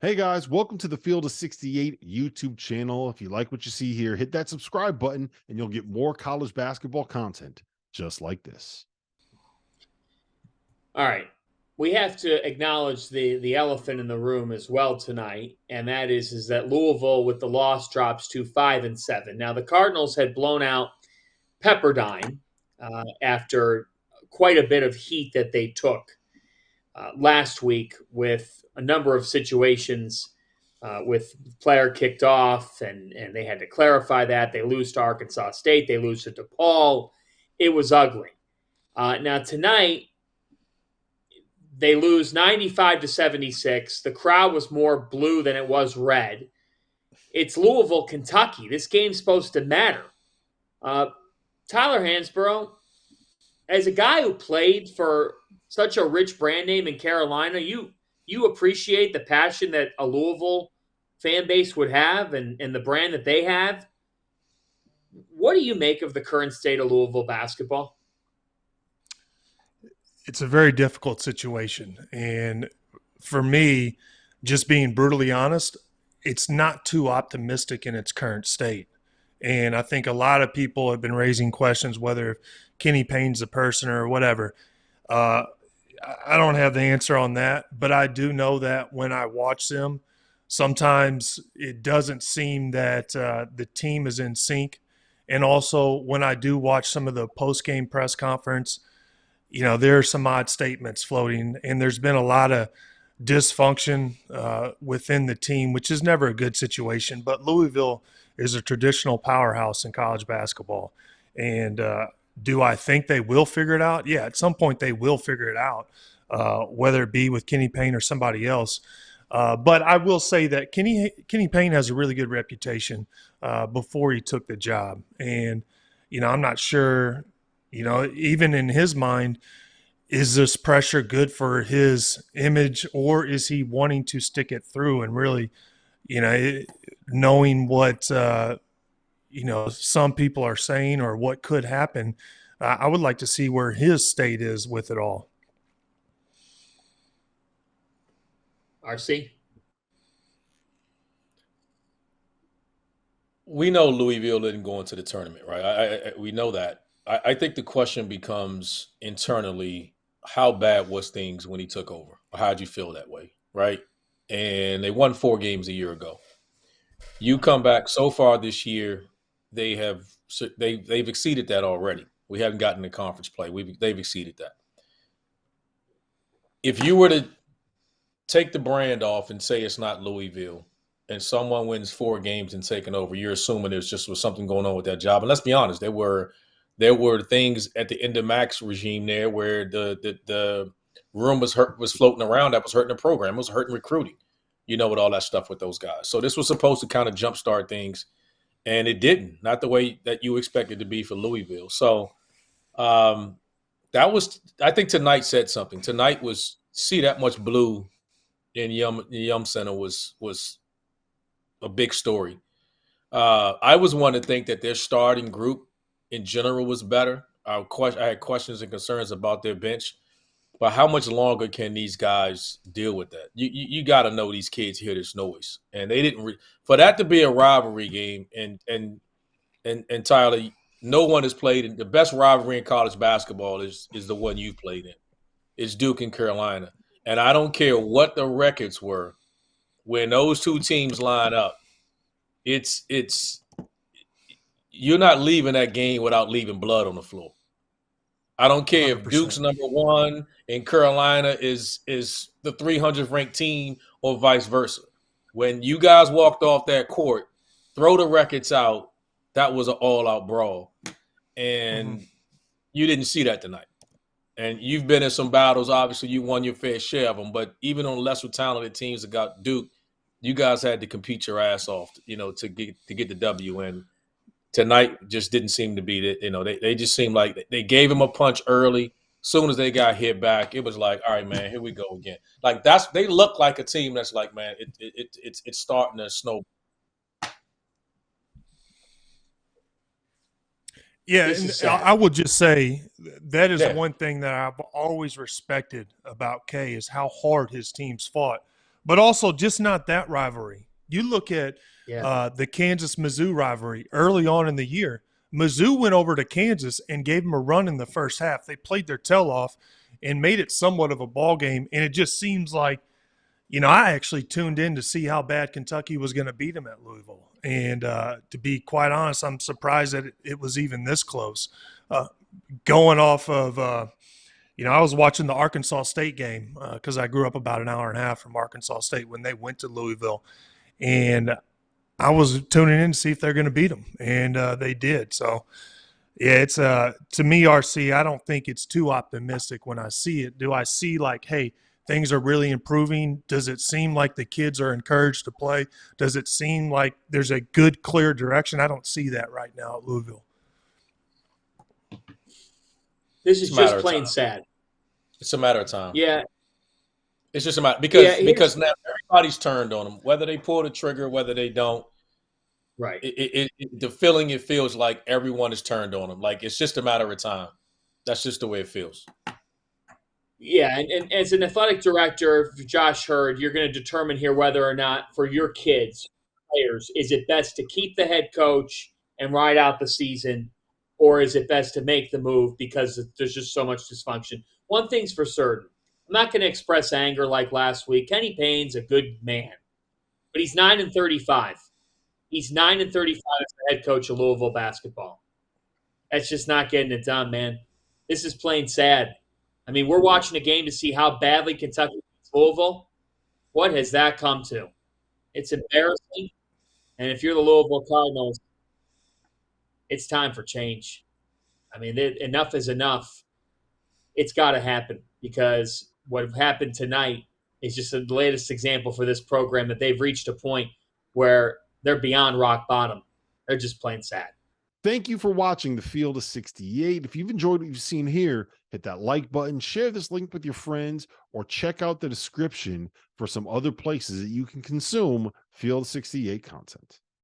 Hey guys, welcome to the Field of 68 YouTube channel. If you like what you see here, hit that subscribe button and you'll get more college basketball content just like this. All right. We have to acknowledge the elephant in the room as well tonight, and that is that Louisville with the loss drops to 5-7. Now the Cardinals had blown out Pepperdine after quite a bit of heat that they took last week with a number of situations with player kicked off, and they had to clarify that they lose to Arkansas State, they lose to DePaul. It was ugly. Now tonight they lose 95-76. The crowd was more blue than it was red. It's Louisville, Kentucky. This game's supposed to matter. Uh, Tyler Hansbrough, as a guy who played for such a rich brand name in Carolina, you appreciate the passion that a Louisville fan base would have and the brand that they have. What do you make of the current state of Louisville basketball? It's a very difficult situation. And for me, just being brutally honest, it's not too optimistic in its current state. And I think a lot of people have been raising questions whether Kenny Payne's the person or whatever. Uh, I don't have the answer on that, but I do know that when I watch them, sometimes it doesn't seem that the team is in sync. And also, when I do watch some of the post game press conference, there are some odd statements floating, and there's been a lot of dysfunction within the team, which is never a good situation. But Louisville is a traditional powerhouse in college basketball. And do I think they will figure it out? Yeah, at some point they will figure it out, whether it be with Kenny Payne or somebody else. But I will say that Kenny Payne has a really good reputation before he took the job. And, I'm not sure, even in his mind, is this pressure good for his image, or is he wanting to stick it through and really, knowing what, some people are saying or what could happen? I would like to see where his state is with it all. RC? We know Louisville didn't go into the tournament, right? We know that. I think the question becomes internally, how bad was things when he took over? Or how'd you feel that way, right? And they won 4 games a year ago. You come back so far this year, they have they've exceeded that already. We haven't gotten the conference play. They've exceeded that. If you were to take the brand off and say it's not Louisville, and someone wins 4 games and taking over, you're assuming there's just was something going on with that job. And let's be honest, there were things at the end of Max regime there where the room was floating around that was hurting the program, it was hurting recruiting, with all that stuff with those guys. So this was supposed to kind of jumpstart things, and it didn't. Not the way that you expected to be for Louisville. So I think tonight said something. Tonight was see that much blue in Yum Center was a big story. I was one to think that their starting group in general was better. I had questions and concerns about their bench, but how much longer can these guys deal with that? You got to know these kids hear this noise, and they didn't for that to be a rivalry game. And Tyler, no one has played in the best rivalry in college basketball is the one you've played in. It's Duke and Carolina, and I don't care what the records were when those two teams line up. It's you're not leaving that game without leaving blood on the floor. I don't care if Duke's 100%. number one and Carolina is the 300th ranked team or vice versa. When you guys walked off that court, throw the records out. That was an all-out brawl, Hmm. and you didn't see that tonight. And you've been in some battles. Obviously, you won your fair share of them. But even on lesser talented teams that got Duke, you guys had to compete your ass off, to get the W. And tonight just didn't seem to be that. They just seemed like they gave him a punch early. Soon as they got hit back, it was like, all right, man, here we go again. Like they look like a team that's like, man, it's starting to snow. Yeah, This and is I sad. would just say that is Yeah, one thing that I've always respected about Kay is how hard his teams fought but also just not that rivalry. You look at Yeah. the Kansas-Mizzou rivalry early on in the year. Mizzou went over to Kansas and gave them a run in the first half. They played their tail off and made it somewhat of a ball game, and it just seems like, I actually tuned in to see how bad Kentucky was going to beat them at Louisville. And to be quite honest, I'm surprised that it was even this close. Going off of, I was watching the Arkansas State game because I grew up about an hour and a half from Arkansas State when they went to Louisville. And I was tuning in to see if they're going to beat them. And they did. So, yeah, it's to me, RC, I don't think it's too optimistic when I see it. Do I see like, hey, things are really improving? Does it seem like the kids are encouraged to play? Does it seem like there's a good, clear direction? I don't see that right now at Louisville. This is just plain sad. It's a matter of time. Yeah. It's just a matter because now everybody's turned on them, whether they pull the trigger, whether they don't. Right. The feeling it feels like everyone is turned on them. Like it's just a matter of time. That's just the way it feels. Yeah, and as an athletic director, Josh Hurd, you're going to determine here whether or not for your kids, players, is it best to keep the head coach and ride out the season, or is it best to make the move because there's just so much dysfunction? One thing's for certain. I'm not going to express anger like last week. Kenny Payne's a good man, but he's 9-35. He's 9-35 as the head coach of Louisville basketball. That's just not getting it done, man. This is plain sad. I mean, we're watching a game to see how badly Kentucky beats Louisville. What has that come to? It's embarrassing. And if you're the Louisville Cardinals, it's time for change. I mean, enough is enough. It's got to happen because what happened tonight is just the latest example for this program that they've reached a point where they're beyond rock bottom. They're just plain sad. Thank you for watching the Field of 68. If you've enjoyed what you've seen here, hit that like button, share this link with your friends, or check out the description for some other places that you can consume Field 68 content.